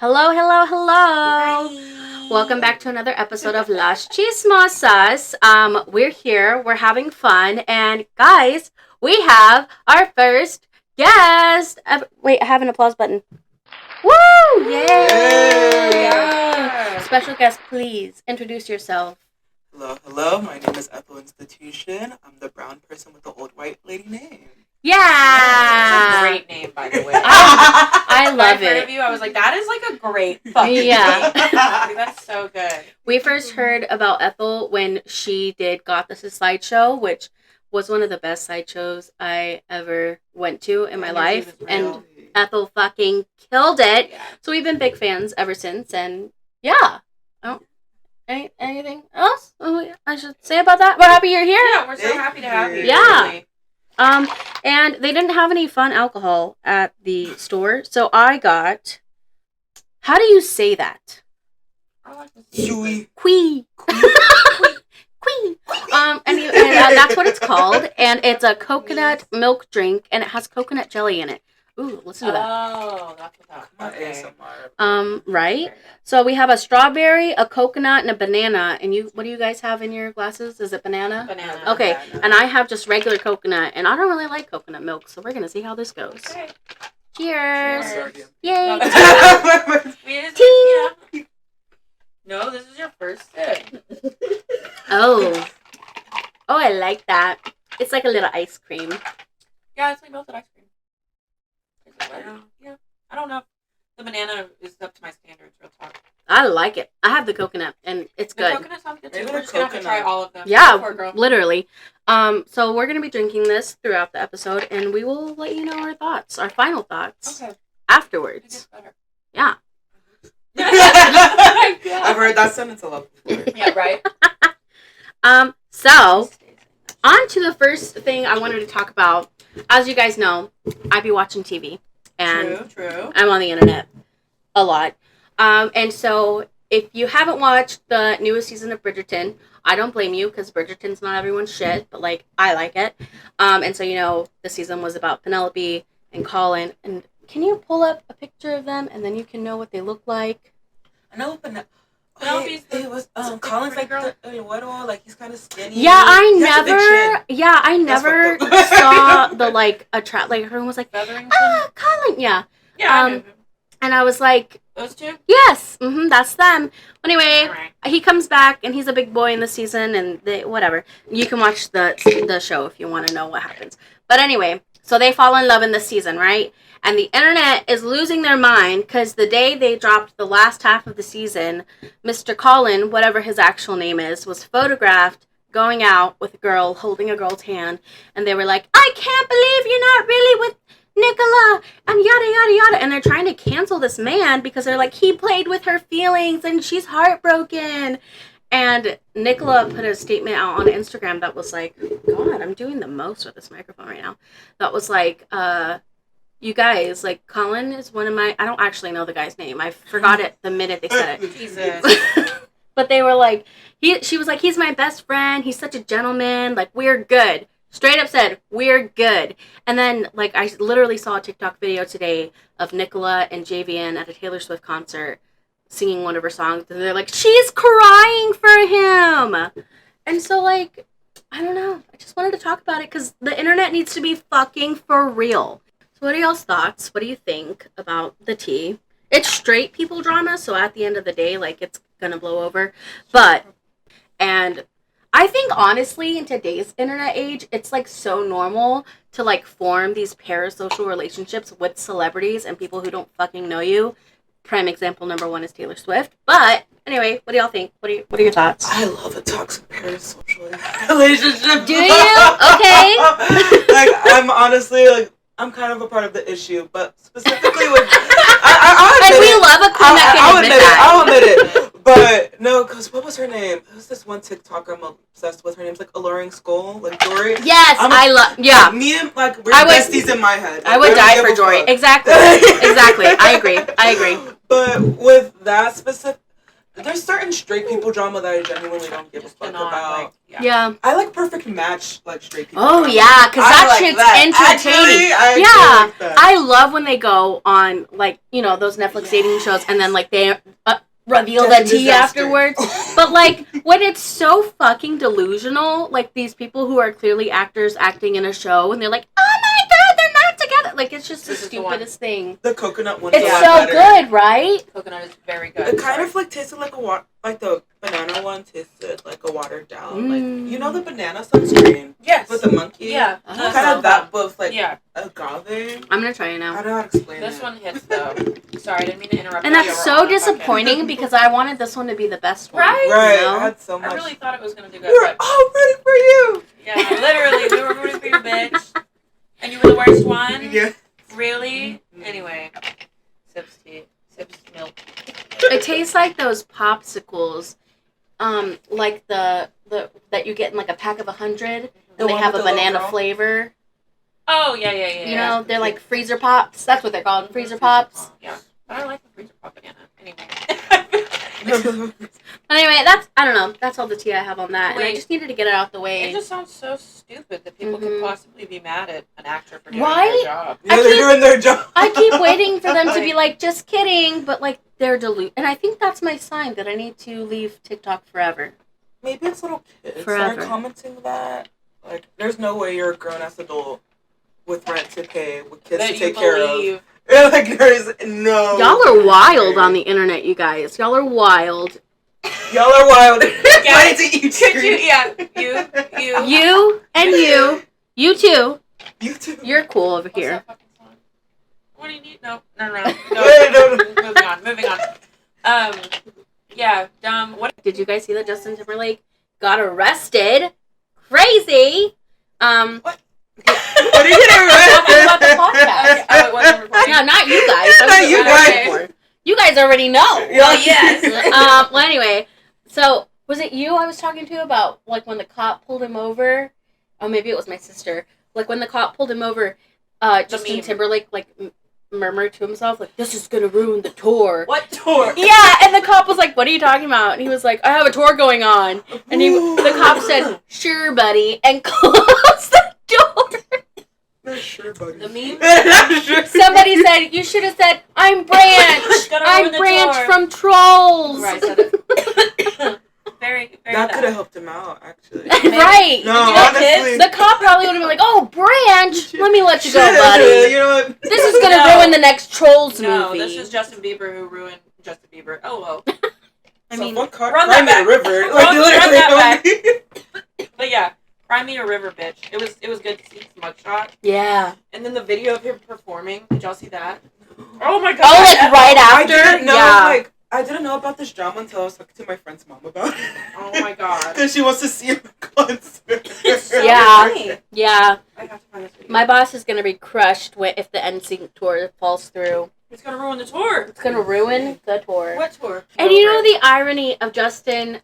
Hello, hello, hello. Hi. Welcome back to another episode of Las.Chismosas. We're here, we're having fun, and guys, we have our first guest. Wait, I have an applause button. Woo! Yay! Yeah. Special guest, please introduce yourself. Hello. My name is Ethel Institution. I'm the brown person with the old white lady name. Yeah! That's a great name, by the way. I love When I heard it. of you, I was like, that is like a great fucking Yeah. name. That's so good. We first heard about Ethel when she did Got This' sideshow, which was one of the best sideshows I ever went to in my life. And Ethel fucking killed it. Yeah. So we've been big fans ever since. And yeah. Anything else I should say about that? We're happy you're here. Yeah, we're so happy to have you. Yeah. Really. And they didn't have any fun alcohol at the store. So I got, how do you say that? I like this. Chewy. Quee. Quee. That's what it's called. And it's a coconut milk drink, and it has coconut jelly in it. Ooh, listen to that. Oh, that's what that was. Okay. ASMR. Right? So we have a strawberry, a coconut, and a banana. And what do you guys have in your glasses? Is it banana? Banana. Okay, and I have just regular coconut, and I don't really like coconut milk, so we're gonna see how this goes. Okay. Cheers! Cheers. Yay! Tea. No, this is your first sip. Oh, I like that. It's like a little ice cream. Yeah, it's like melted ice cream. Is it better? Yeah. I don't know. The banana is up to my standards, real talk. I like it. I have the coconut, and it's The good. coconut sounds good too. Maybe We're the just gonna have to try coconut. all of them. Yeah, Poor girl. literally. So we're gonna be drinking this throughout the episode, and we will let you know our thoughts, our final thoughts, Okay. It afterwards. gets better. Yeah. I've heard that sentence a lot before. Yeah, right? So on to the first thing I wanted to talk about. As you guys know, I be watching TV, and True. I'm on the internet a lot. And so if you haven't watched the newest season of Bridgerton, I don't blame you, because Bridgerton's not everyone's shit, but like I like it. And so the season was about Penelope and Colin. And can you pull up a picture of them, and then you can know what they look like? I know, but Penelope's it was Colin's like what? Like he's kind of skinny. Yeah, I He has a big chin. never fucked up. saw the like like everyone was like, Featherington? Colin, yeah. Yeah, I knew them. And I was like, Those two? yes, that's them. Anyway, Alright. he comes back, and he's a big boy in the season, and whatever. You can watch the show if you want to know what happens. But anyway, so they fall in love in this season, right? And the internet is losing their mind, because the day they dropped the last half of the season, Mr. Colin, whatever his actual name is, was photographed going out with a girl, holding a girl's hand, and they were like, I can't believe you're not really with Nicola, and yada, yada, yada. And they're trying to cancel this man because they're like, he played with her feelings, and she's heartbroken. And Nicola put a statement out on Instagram that was like, God, I'm doing the most with this microphone right now. That was like, you guys, like, Colin is one of my, I don't actually know the guy's name. I forgot it the minute they said it. Jesus. But they were like, she was like, he's my best friend. He's such a gentleman. Like, we're good. Straight up said, we're good. And then, like, I literally saw a TikTok video today of Nicola and Javian at a Taylor Swift concert singing one of her songs. And they're like, she's crying for him. And so, like, I don't know. I just wanted to talk about it because the internet needs to be fucking for real. So what are y'all's thoughts? What do you think about the tea? It's straight people drama, so at the end of the day, like, it's gonna blow over. And I think, honestly, in today's internet age, it's, like, so normal to, like, form these parasocial relationships with celebrities and people who don't fucking know you. Prime example number one is Taylor Swift. But, anyway, what do y'all think? What are your thoughts? I love a toxic parasocial relationship. Do you? Okay. Like, I'm honestly, like, I'm kind of a part of the issue, but specifically with... I'll And admit we it. love a queen that can admit that. I'll admit it. But, no, because what was her name? It was this one TikToker I'm obsessed with. Her name's, like, Alluring Skull. Like, Dory. Yes, I love... Yeah. Me and, like, we're I would- besties in my head. I would Like, die don't for give a Jory. fuck. Exactly. I agree. But with that specific... There's certain straight people drama that I genuinely don't give a Just fuck cannot, about. like, Yeah. I like Perfect Match, like straight people. Oh, drama. yeah, because I that like shit's that. entertaining. Actually, I Yeah. like that. I love when they go on, like, you know, those Netflix dating shows, and then, like, they reveal the tea afterwards. But, like, when it's so fucking delusional, like, these people who are clearly actors acting in a show, and they're like, oh my god, they're not together. Like, it's just the stupidest thing. The coconut one. It's so good, right? Coconut is very good. It kind of, like, tasted like like the banana one tasted like a watered down, like, you know the banana sunscreen? Yes. With the monkey? Yeah. Kind of that, but with, like, agave. I'm gonna try it now. I don't know how to explain This it. one hits, though. Sorry, I didn't mean to interrupt. And that's so disappointing because I wanted this one to be the best one. Right? Right. You know? I had so much. I really thought it was going to do good. We were all rooting for you! Yeah, literally. We were rooting for you, bitch. And you were the worst one? Yeah. Really? Anyway. Sips tea. Sips milk. It tastes like those popsicles, like the that you get in like a pack of 100, and they have a banana flavor. Oh, yeah. You know, they're like freezer pops. That's what they're called, freezer pops. Yeah, but I like the freezer pop banana. Anyway. Anyway, I don't know. That's all the tea I have on that, and I just needed to get it out the way. It just sounds so stupid that people could possibly be mad at an actor for doing Right? their job. Yeah, they're doing their job. I keep waiting for them to be like, just kidding, but like they're and I think that's my sign that I need to leave TikTok forever. Maybe it's little kids Forever. that are commenting that. Like, there's no way you're a grown-ass adult with rent to pay, with kids to take care of. Yeah, like, there's no... Y'all are wild on the internet, you guys. Y'all are wild. Y'all are wild. Yeah. Could you, You and you too. You too. You're cool over What's here. that fucking song? What do you need? No. No. Moving on. Yeah, dumb. What Did you guys see that Justin Timberlake got arrested? Crazy. What are you getting Talking about the podcast. Oh, it wasn't recording. No, not you guys. Not you guys. Before. You guys already know. Well, yes. Well, anyway, so was it you I was talking to about like when the cop pulled him over? Oh, maybe it was my sister. Like when the cop pulled him over, Justin Timberlake like murmured to himself like, "This is gonna ruin the tour." What tour? Yeah, and the cop was like, "What are you talking about?" And he was like, "I have a tour going on." And the cop said, "Sure, buddy," and closed the door. Not sure, buddy. The meme? Somebody said, "You should have said, I'm Branch. I'm Branch from Trolls." Right, said it. very That could have helped him out, actually. Right. No, honestly. The cop probably would have been like, "Oh, Branch, let me let you go, Shit, buddy. You know what? This is going to ruin the next Trolls movie." No, this is Justin Bieber who ruined Justin Bieber. Oh, well. I mean, run that me back. a river. Run that Literally. But yeah, Cry Me a River, bitch. It was good to see his mugshot. Yeah. And then the video of him performing. Did y'all see that? Oh my god. Oh, like right I after? didn't know, Yeah. I didn't know about this drama until I was talking to my friend's mom about it. Oh my god. Because she wants to see him in concert. It's so Yeah. funny. Yeah. I have to find this video. My boss is going to be crushed if the NSYNC tour falls through. It's gonna ruin the tour. It's going to ruin the tour. What tour? And you know the irony of Justin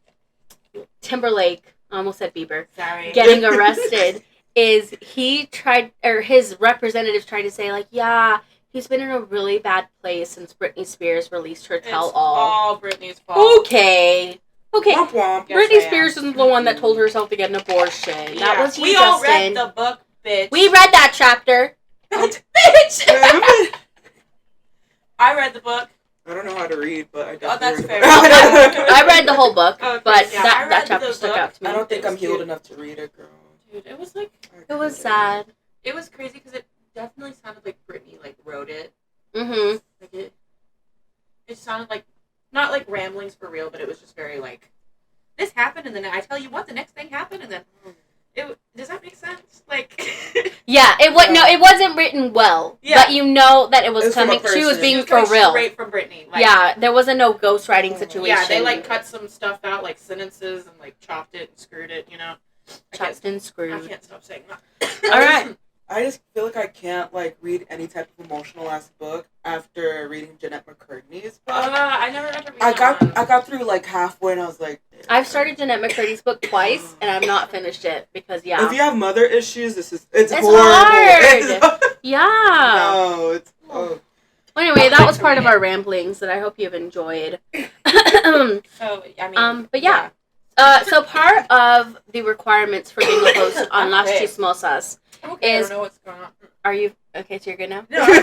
Timberlake, I almost said Bieber, Sorry. getting arrested is his representatives tried to say, like, yeah, he's been in a really bad place since Britney Spears released her Tell It's All. all Britney's fault. Okay. Womp womp. Yes, Britney I Spears isn't the one that told herself to get an abortion. Yeah. That was you, We Justin. all read the book, bitch. We read that chapter. Bitch! I read the book. I don't know how to read, but I Oh, definitely that's fair. read it. I read the whole book, Okay, but yeah, I that read chapter the stuck book. out to me. I don't think It was I'm healed cute. enough to read it, girl. Dude, it was like, It was sad. it was crazy because it definitely sounded like Britney like wrote it. Mm-hmm. Like it sounded like not like ramblings for real, but it was just very like this happened and then I tell you what the next thing happened and then does that make sense? Like Yeah, it wasn't written well. Yeah. But you know that it was It's from a coming. She was person. being it was for coming real. straight from Britney. Like, Yeah, there wasn't no ghostwriting situation. yeah, they like cut some stuff out, like sentences, and like chopped it and screwed it. You know, chopped and I screwed. can't stop saying that. All right. I just feel like I can't like read any type of emotional ass book after reading Jeanette McCurdy's book. I never got to read I that one. got through like halfway and I was like, I've started Jeanette McCurdy's book twice, and I've not finished it because if you have mother issues, it's It's horrible. hard. It's, Yeah. no, it's Well, anyway, that was part of our ramblings that I hope you've enjoyed. So, I mean... But yeah. So part of the requirements for being a host on Las Chismosas Okay, I is... don't know what's going on. Are you... Okay, so you're good now? No, I'm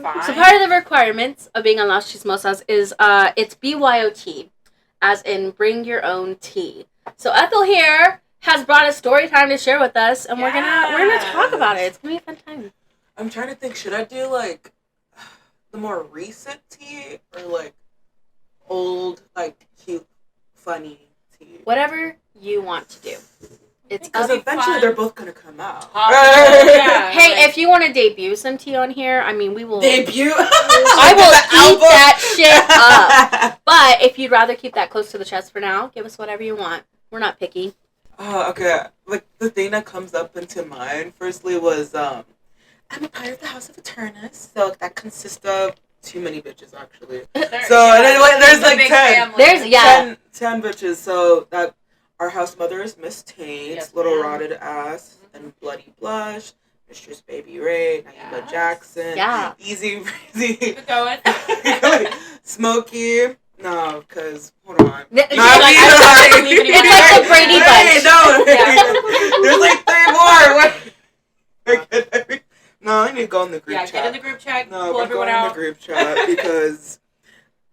fine. So part of the requirements of being on Las Chismosas is it's BYOT, as in bring your own tea. So Ethel here has brought a story time to share with us, and we're gonna talk about it. It's gonna be a fun time. I'm trying to think. Should I do like the more recent tea or like old, like cute, funny tea? Whatever you want to do. It's because eventually they're both gonna come out. Yeah, hey, if you want to debut some tea on here, I mean, we will debut. I will eat that shit up. But if you'd rather keep that close to the chest for now, give us whatever you want. We're not picky. Okay. Like the thing that comes up into mind firstly was I'm a part of the House of Eternus, so that consists of too many bitches actually. There's like 10. There's 10 bitches. So that our house mother is Miss Taint, Yes, Little ma'am. Rotted Ass, and Bloody Blush, Mistress Baby Ray, Naima Jackson, Easy Breezy, Keep it going. Smokey. No, because hold on. It's like the Brady Bunch. No, there's like 3 more. No, I need to go in the group chat. Get in the group chat. No, pull I'm everyone going out. in the group chat because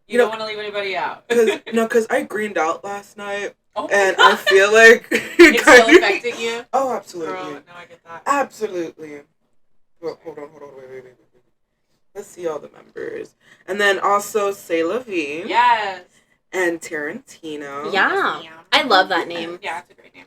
you don't want to leave anybody out. Because I greened out last night. Oh and God. I feel like it's still affecting you. Oh, absolutely. Girl, no, I get that. Absolutely. Well, hold on, wait. Let's see all the members, and then also C'est La Vie. Yes. And Tarantino. Yeah, I love that name. Yeah, it's a great name.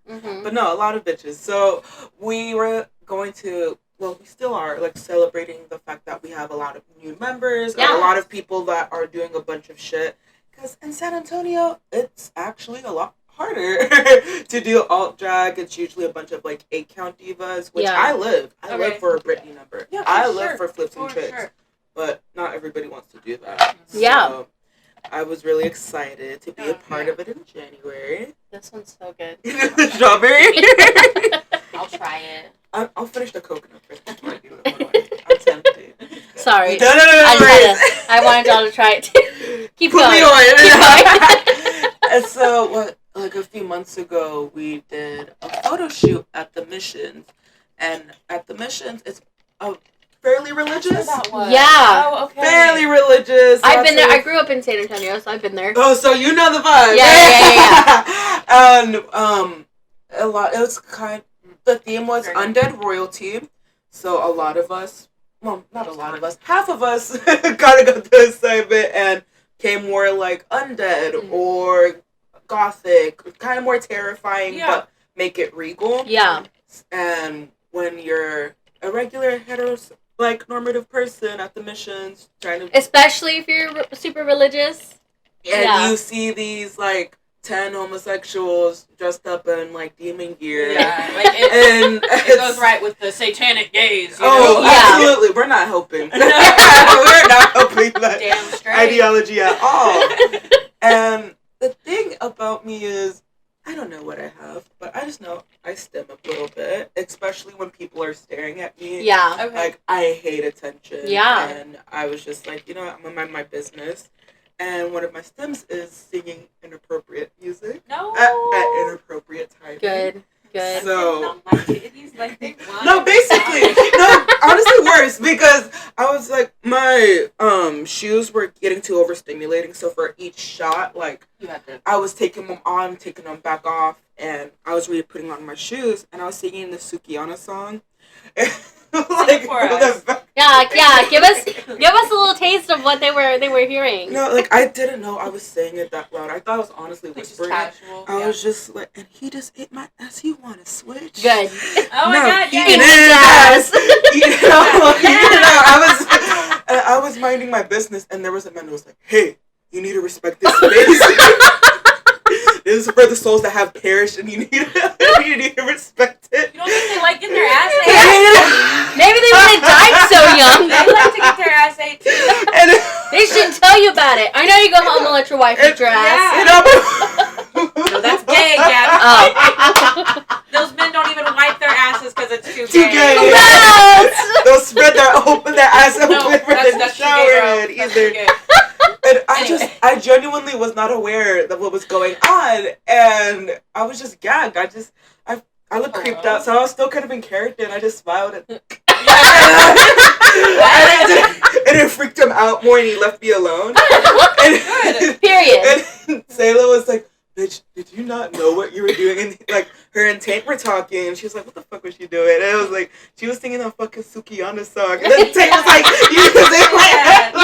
Mm-hmm. But no, a lot of bitches. So we were going to. Well, we still are like celebrating the fact that we have a lot of new members and a lot of people that are doing a bunch of shit. Because in San Antonio, it's actually a lot harder to do alt drag. It's usually a bunch of like 8-count divas, which I live. I live for a Britney number. Yeah, I live for flips and tricks. Sure. But not everybody wants to do that. Yeah. So I was really excited to be a part of it in January. This one's so good. The strawberry. I'll try it. I'll finish the coconut first before I do it. I'm tempted. Sorry. No. I wanted y'all to try it too. Keep going. Me on. And so, like a few months ago, we did a photo shoot at the Missions. And at the Missions, it's fairly religious. Yeah. Oh, okay. Fairly religious. I've been there. I grew up in San Antonio, so I've been there. Oh, so you know the vibe. Yeah. And a lot. It was the theme was undead royalty. So a lot of us, well, not a lot of us, half of us kind of got the assignment and came more like undead or gothic, kind of more terrifying, but make it regal. Yeah. And when you're a regular normative person at the Missions, trying to, especially if you're super religious, and you see these like 10 homosexuals dressed up in like demon gear. Yeah, like it goes right with the satanic gaze. You know? Absolutely. We're not helping. We're not helping that ideology at all. And the thing about me is, I don't know what I have, but I just know I stim a little bit, especially when people are staring at me. Yeah. Okay. Like, I hate attention. Yeah. And I was just like, I'm going to mind my business. And one of my stems is singing inappropriate music. No. At inappropriate times. Good. So. No, basically. No, honestly worse, because I was like, my shoes were getting too overstimulating. So for each shot, like, I was taking them on, taking them back off, and I was really putting on my shoes, and I was singing the Sukiyana song. Like, for us. Yeah. Give us a little taste of what they were hearing. No, like I didn't know I was saying it that loud. I thought I was honestly whispering. Casual, I was just like, and he just ate my ass. You want to switch? Good. Oh my God! He ate his ass. I was minding my business, and there was a man who was like, "Hey, you need to respect this space. This is for the souls that have perished, and you need to respect it." You don't think they like getting their ass ate? Maybe they would have died so young. They like to get their ass ate too. They shouldn't tell you about it. I know you go home and let your wife eat your ass. No, that's gay, Gabby. Oh. Those men don't even wipe their asses because it's too gay. Yes! They'll spread their open ass open No, for the that's shower head either. And I genuinely was not aware of what was going on, and I was just gagged. I looked creeped out, so I was still kind of in character, and I just smiled and and it freaked him out more, and he left me alone. Good. Period. And Sayla was like, "Bitch, did you not know what you were doing?" And like her and Tank were talking, and she was like, "What the fuck was she doing?" And I was like, "She was singing a fucking Sukiyana song." And then Tank was like, "You sing like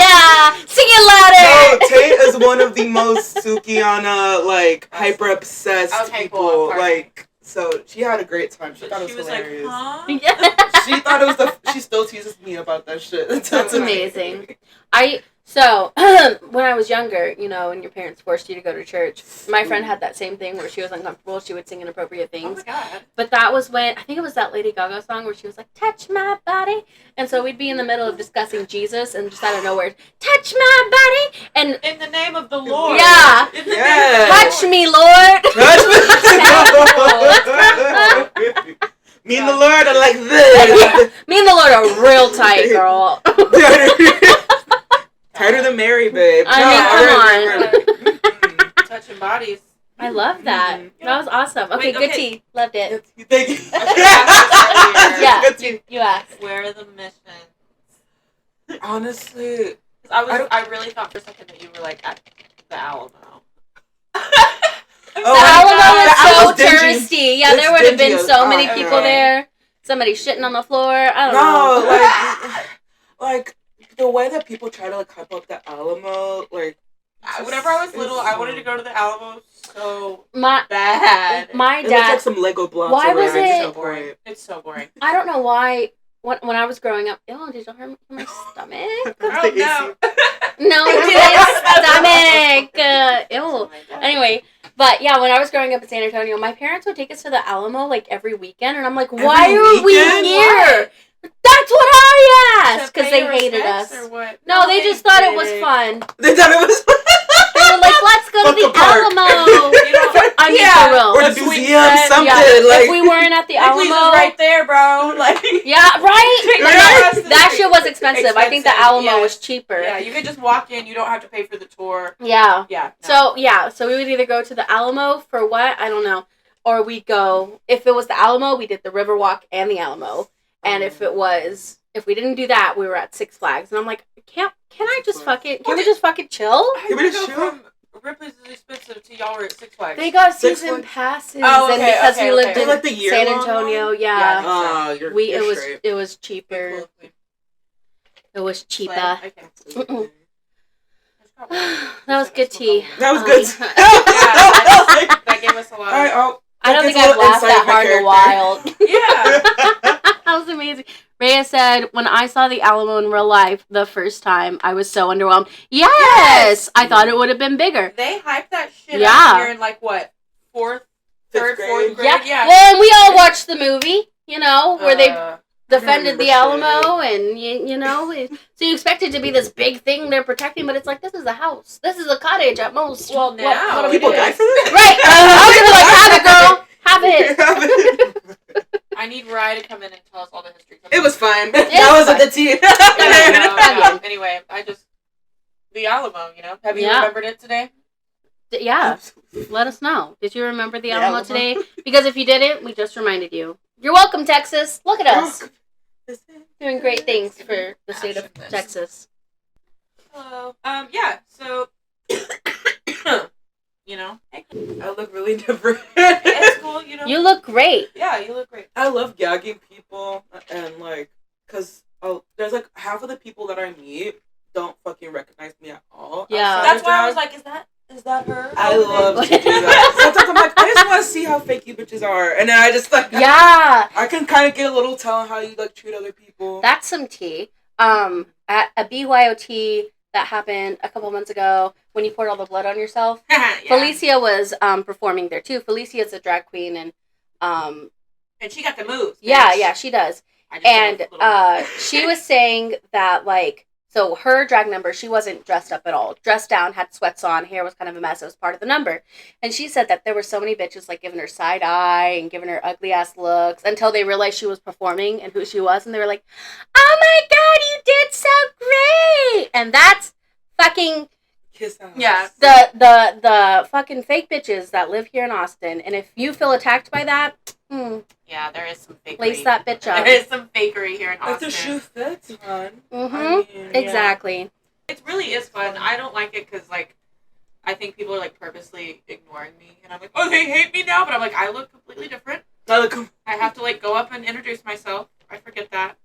yeah, sing it louder." No, Tate is one of the most Sukiyana like hyper obsessed people. Like, so she had a great time. She thought it was hilarious. Like, huh? She thought it was she still teases me about that shit. That's amazing. When I was younger, you know, and your parents forced you to go to church, my friend had that same thing where she was uncomfortable. She would sing inappropriate things. Oh my God. But that was when, I think it was that Lady Gaga song where she was like, touch my body. And so we'd be in the middle of discussing Jesus and just out of nowhere, touch my body. And in the name of the Lord. Yeah. Touch me, Lord. Touch me. Me and the Lord are like this. Me and the Lord are real tight, girl. Tighter than Mary, babe. I mean, come on. Touching bodies. I love that. That was awesome. Okay, good tea. Loved it. Thank you. Yeah, you asked. Where are the missions? Honestly, I really thought for a second that you were like at the Alamo. The Alamo is so touristy. Yeah, It's there would have been dingy. so many people there. Somebody shitting on the floor. I don't know. like the way that people try to like hype up the Alamo, like. Whenever I was little, I wanted to go to the Alamo so bad. My dad. It looks like some Lego blocks. Why was it? It's so boring. It's so boring. I don't know why. When I was growing up, ew, did you hear my stomach? Oh no. No, my stomach. Ew. Anyway, but yeah, when I was growing up in San Antonio, my parents would take us to the Alamo like every weekend, and I'm like, why are we here? That's what I asked, because they hated us. No, they just thought it was fun. They thought it was fun. They were like, let's go to the Alamo. I mean, for real. Or the museum, something. Yeah. Like, if we weren't at the Alamo. right there, bro. Like, yeah, right? That shit was expensive. I think the Alamo was cheaper. Yeah, you could just walk in. You don't have to pay for the tour. Yeah. Yeah. No. So we would either go to the Alamo for what? I don't know. Or we'd go, if it was the Alamo, we did the Riverwalk and the Alamo. And if we didn't do that, we were at Six Flags. And I'm like, can we just fucking chill? Can we just chill? From Ripley's is expensive to y'all were at Six Flags. They got season passes. Oh, okay, and because we lived in like the year San Antonio, it was cheaper. It was cheaper. That was good tea. That was good. That gave us a lot. I don't think I've laughed that hard in a while. Yeah. That was amazing. Rhea said, when I saw the Alamo in real life the first time, I was so underwhelmed. Yes! I thought it would have been bigger. They hyped that shit up here in like what? Fourth grade? Yeah. Well, and we all watched the movie, you know, where they defended the Alamo, and you know, so you expect it to be this big thing they're protecting, but it's like, this is a house. This is a cottage at most. Well, now what people die for this? Right. I was gonna be like, have it, girl. Have it. I need Rye to come in and tell us all the history. It was fine. That was at the tea. Anyway, the Alamo, you know. Have you remembered it today? Yeah. Let us know. Did you remember the Alamo today? Because if you didn't, we just reminded you. You're welcome, Texas. Look at us. Doing great things for the state of Texas. Hello. Yeah, so you know, I look really different. It's cool, you know. You look great. Yeah, you look great. I love gagging people, and like, cause there's like half of the people that I meet don't fucking recognize me at all. Yeah, that's why I was like, is that her? I love to do that. Sometimes I'm like, I just want to see how fake you bitches are, and then I just like, I can kind of get a little tell on how you like treat other people. That's some tea. At a BYOT that happened a couple months ago when you poured all the blood on yourself. Felicia was performing there too. Felicia's a drag queen, and she got the moves. Yeah, she does. And she was saying that, like, So her drag number, she wasn't dressed up at all. Dressed down, had sweats on, hair was kind of a mess. It was part of the number. And she said that there were so many bitches like giving her side eye and giving her ugly ass looks until they realized she was performing and who she was. And they were like, oh my God, you did so great. And that's fucking... Kiss out. Yeah. The fucking fake bitches that live here in Austin. And if you feel attacked by that... Yeah, there is some fakery. Lace that bitch up. There is some fakery here in Austin. If the shoe fits, fun. Exactly. It really is fun. I don't like it because, like, I think people are, like, purposely ignoring me. And I'm like, oh, they hate me now. But I'm like, I look completely different. I have to, like, go up and introduce myself. I forget that.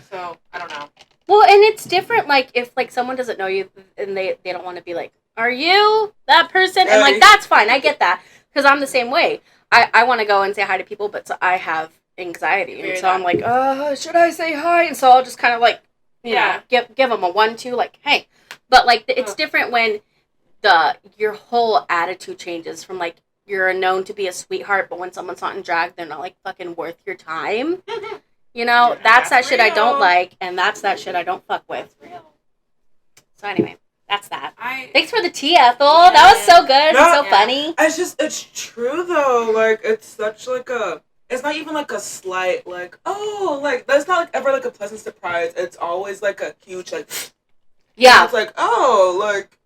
So, I don't know. Well, and it's different, like, if, like, someone doesn't know you and they don't want to be like, are you that person? And, like, that's fine. I get that. Because I'm the same way. I want to go and say hi to people, but I have anxiety. And so I'm like, should I say hi? And so I'll just kind of, like, you know, give them a 1-2, like, hey. But, like, it's different when your whole attitude changes from, like, you're known to be a sweetheart, but when someone's not in drag, they're not, like, fucking worth your time. You know, that's that shit I don't like, and that's that shit I don't fuck with. So anyway, that's that. Thanks for the tea, Ethel. Yeah. That was so good. No, so funny. It's true though. Like, it's such like a. It's not even like a slight like, oh, like that's not like ever like a pleasant surprise. It's always like a huge like. Yeah. It's like, oh, like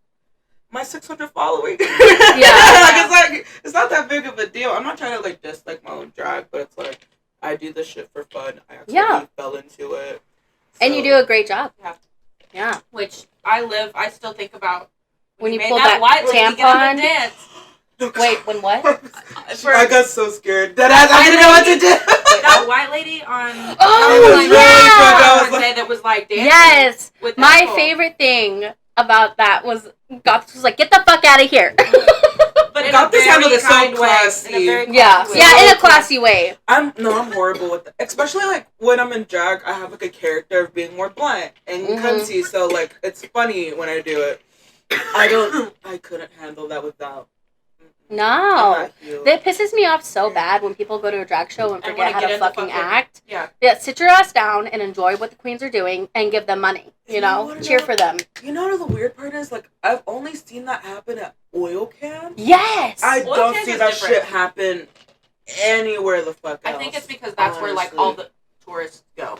my 600 following. Yeah. Like it's not that big of a deal. I'm not trying to like dislike my own drag, but it's like I do this shit for fun. I actually fell into it. So. And you do a great job. Yeah. Yeah. Which I still think about when you pulled that white tampon. Wait, when what? I got so scared. I didn't know what to do. That white lady on. Oh, yeah. That was like dancing. Yes. My favorite thing about that was Goth was like, get the fuck out of here. But in a very kind way. In a classy way. I'm horrible with that. Especially like when I'm in drag, I have like a character of being more blunt and cunty, so like it's funny when I do it. I couldn't handle that without. No. That pisses me off so bad when people go to a drag show and forget how to fucking act. Yeah, sit your ass down and enjoy what the queens are doing and give them money. You know? Cheer for them. You know what the weird part is? Like, I've only seen that happen at oil cans. Yes! I don't see that shit happen anywhere the fuck else. I think it's because that's where, like, all the tourists go.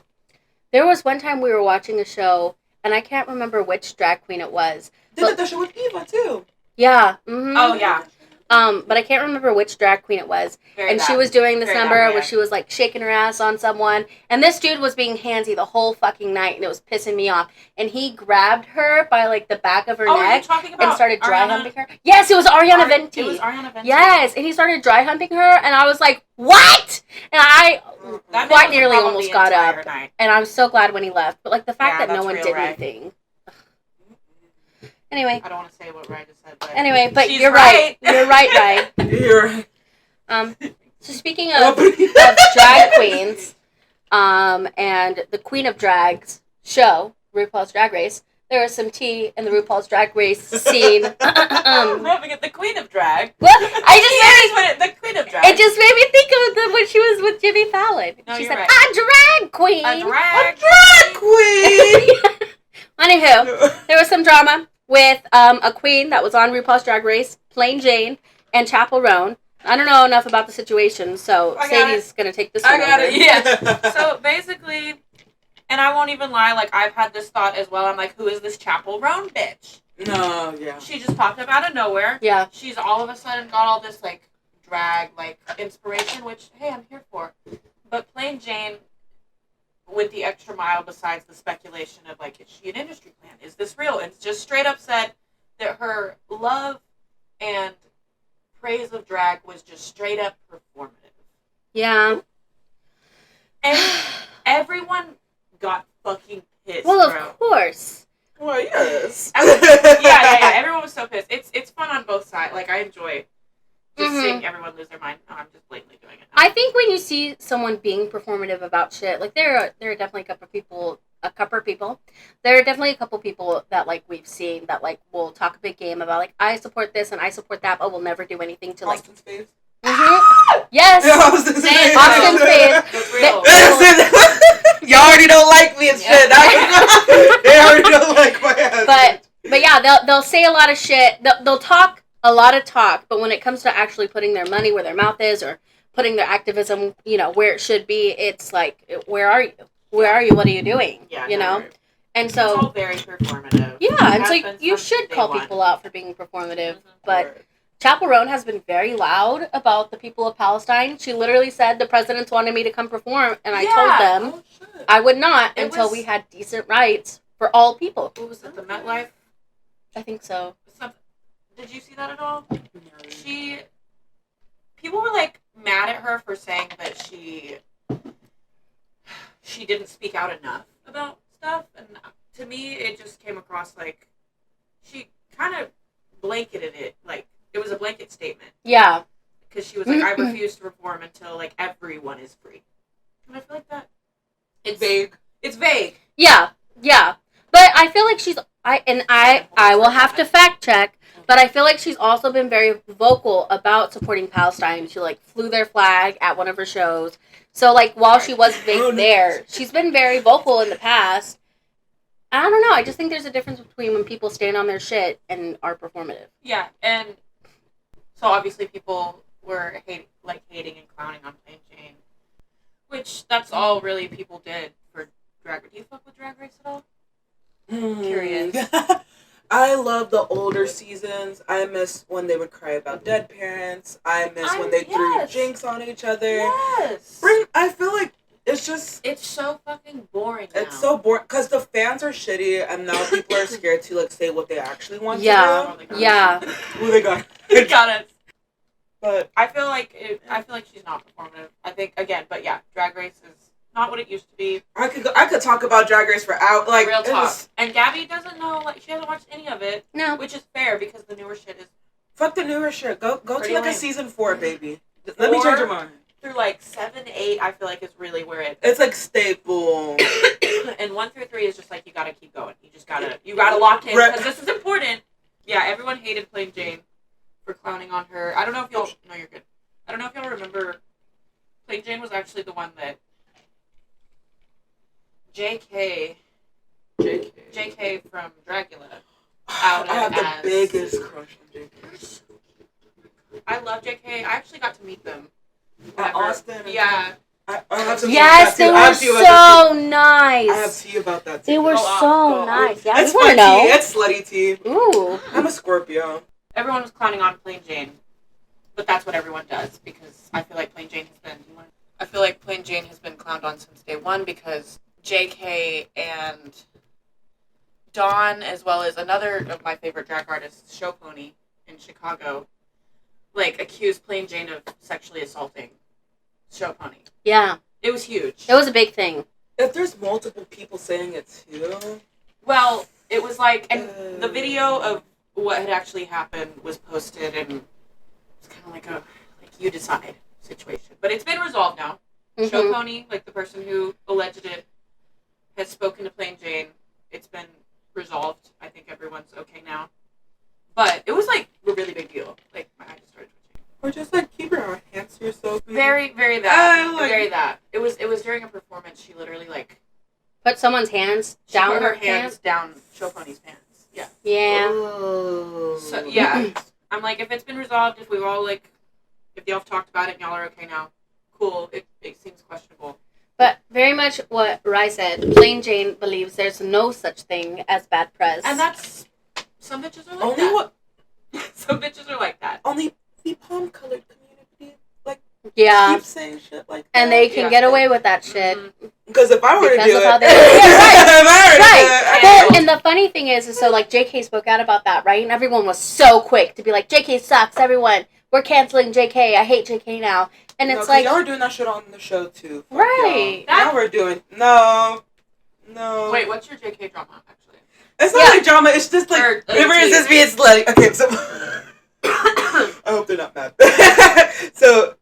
There was one time we were watching a show, and I can't remember which drag queen it was. They did that show with Eva, too. Yeah. Mm-hmm. Oh, yeah. But I can't remember which drag queen it was. She was doing this number where she was, like, shaking her ass on someone. And this dude was being handsy the whole fucking night, and it was pissing me off. And he grabbed her by, like, the back of her neck and started dry humping her. Yes, it was Ariana Venti. It was Ariana Venti. Yes, and he started dry humping her, and I was like, what? And I quite nearly almost got up. And I was so glad when he left. But, like, the fact that no one did anything. Anyway. I don't want to say what Ryan just said, but... Anyway, but you're right. You're right, Ryan. You're right. So speaking of drag queens, and the Queen of Drags show, RuPaul's Drag Race, there was some tea in the RuPaul's Drag Race scene. Rubbing at the Queen of Drag. Well, the Queen of Drag. It just made me think of when she was with Jimmy Fallon. No, she said, right. a drag queen. A drag queen. Anywho, there was some drama with a queen that was on RuPaul's Drag Race, Plain Jane, and Chapel Roan. I don't know enough about the situation, so Sadie's going to take this one over. Yeah. So basically, and I won't even lie, like, I've had this thought as well. I'm like, who is this Chapel Roan bitch? No, yeah. She just popped up out of nowhere. Yeah. She's all of a sudden got all this, like, drag, like, inspiration, which, hey, I'm here for. But Plain Jane went the extra mile besides the speculation of, like, is she an industry plan? Is this real? And just straight up said that her love and praise of drag was just straight up performative. Yeah. And everyone got fucking pissed, Well, of course. Well, yes. Yeah. Everyone was so pissed. It's fun on both sides. Like, I enjoy just seeing everyone lose their mind. No, I'm just blatantly doing it. I think when you see someone being performative about shit, like, there are definitely a couple people. There are definitely a couple people that, like, we've seen that, like, will talk a big game about, like, I support this and I support that, but will never do anything to, like... Austin's faves? Yes! Yeah, Austin's faves. That's real. Y'all already don't like me and shit. They already don't like Yeah, they'll say a lot of shit. They'll talk a lot of talk, but when it comes to actually putting their money where their mouth is or putting their activism, where it should be, it's like, where are you? Where are you? What are you doing? Yeah, you know? Right. And so it's all very performative. Yeah, and so you should call people out for being performative, but Chapel Roan has been very loud about the people of Palestine. She literally said the presidents wanted me to come perform, and I told them I would not until we had decent rights for all people. What was it, the MetLife? I think so. Did you see that at all? No. People were like mad at her for saying that she didn't speak out enough about stuff, and to me it just came across like she kind of blanketed it, like it was a blanket statement. Yeah, because she was like, I refuse to reform until like everyone is free, and I feel like that it's vague. It's vague. Yeah, but I feel like I will have to fact check, but I feel like she's also been very vocal about supporting Palestine. She like flew their flag at one of her shows. So, like, while she was there, she's been very vocal in the past. I don't know. I just think there's a difference between when people stand on their shit and are performative. Yeah, and so obviously people were hating and clowning on Plain Jane, which that's all really people did for Drag Race. Do you fuck with Drag Race at all? Curious. I love the older seasons. I miss when they would cry about dead parents. I miss when they threw jinx on each other. Yes. I feel like it's so fucking boring now. It's so boring because the fans are shitty and now people are scared to like say what they actually want to do. Yeah. Who they got? They got us. But I feel like she's not performative. I think again, but yeah, Drag Race is not what it used to be. I could talk about Drag Race for out like real talk. And Gabby doesn't know, like she hasn't watched any of it. No, which is fair because the newer shit is. Fuck the newer shit. Go to like lame. a season 4, baby. Let me change your mind. Through like 7, 8, I feel like is really where it's like staple. And 1 through 3 is just like you gotta keep going. You gotta lock in because this is important. Yeah, everyone hated Plain Jane for clowning on her. I don't know if y'all. No, you're good. I don't know if y'all remember. Plain Jane was actually the one that. JK from Dracula. I have the biggest crush on JK. I love JK. I actually got to meet them. At Austin. Yeah. Yes, they were so nice. I have tea about that too. They were so nice. Yeah, it's fun tea. It's slutty tea. Ooh. I'm a Scorpio. Everyone was clowning on Plain Jane, but that's what everyone does because I feel like Plain Jane has been clowned on since day one because JK and Dawn, as well as another of my favorite drag artists, Show Pony in Chicago, like accused Plain Jane of sexually assaulting Show Pony. Yeah. It was huge. It was a big thing. If there's multiple people saying it too. Well, it was like, and the video of what had actually happened was posted, and it's kind of like a you decide situation. But it's been resolved now. Mm-hmm. Show Pony, like the person who alleged it, has spoken to Plain Jane. It's been resolved. I think everyone's okay now. But it was like a really big deal. Like my eye just started twitching. Or just like keep your hands to yourself. Very, very that. Very that. It was during a performance. She literally like put someone's hands down her hands down Show Pony's pants. Yeah. Yeah. Oh. So yeah, I'm like, if it's been resolved, if we've all like, if y'all have talked about it and y'all are okay now, cool. It seems questionable. But very much what Rai said, Plain Jane believes there's no such thing as bad press. And that's... Some bitches are like that. Some bitches are like that. Only the palm-colored community, like, keep saying shit like that. And they can get away with that shit. Because if I were to do it... Well, and the funny thing is so, like, JK spoke out about that, right? And everyone was so quick to be like, JK sucks, everyone. We're canceling JK. I hate JK now. And it's like... y'all were doing that shit on the show, too. Fuck right. Now we're doing... No. Wait, what's your JK drama, actually? It's not like drama. It's just like... Remember, it's just being slutty. Okay, so... I hope they're not mad. So...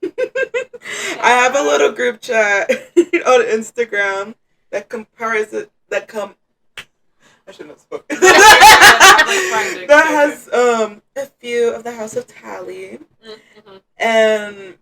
I have a little group chat on Instagram that compares it... I shouldn't have spoken. That has a few of the House of Tally and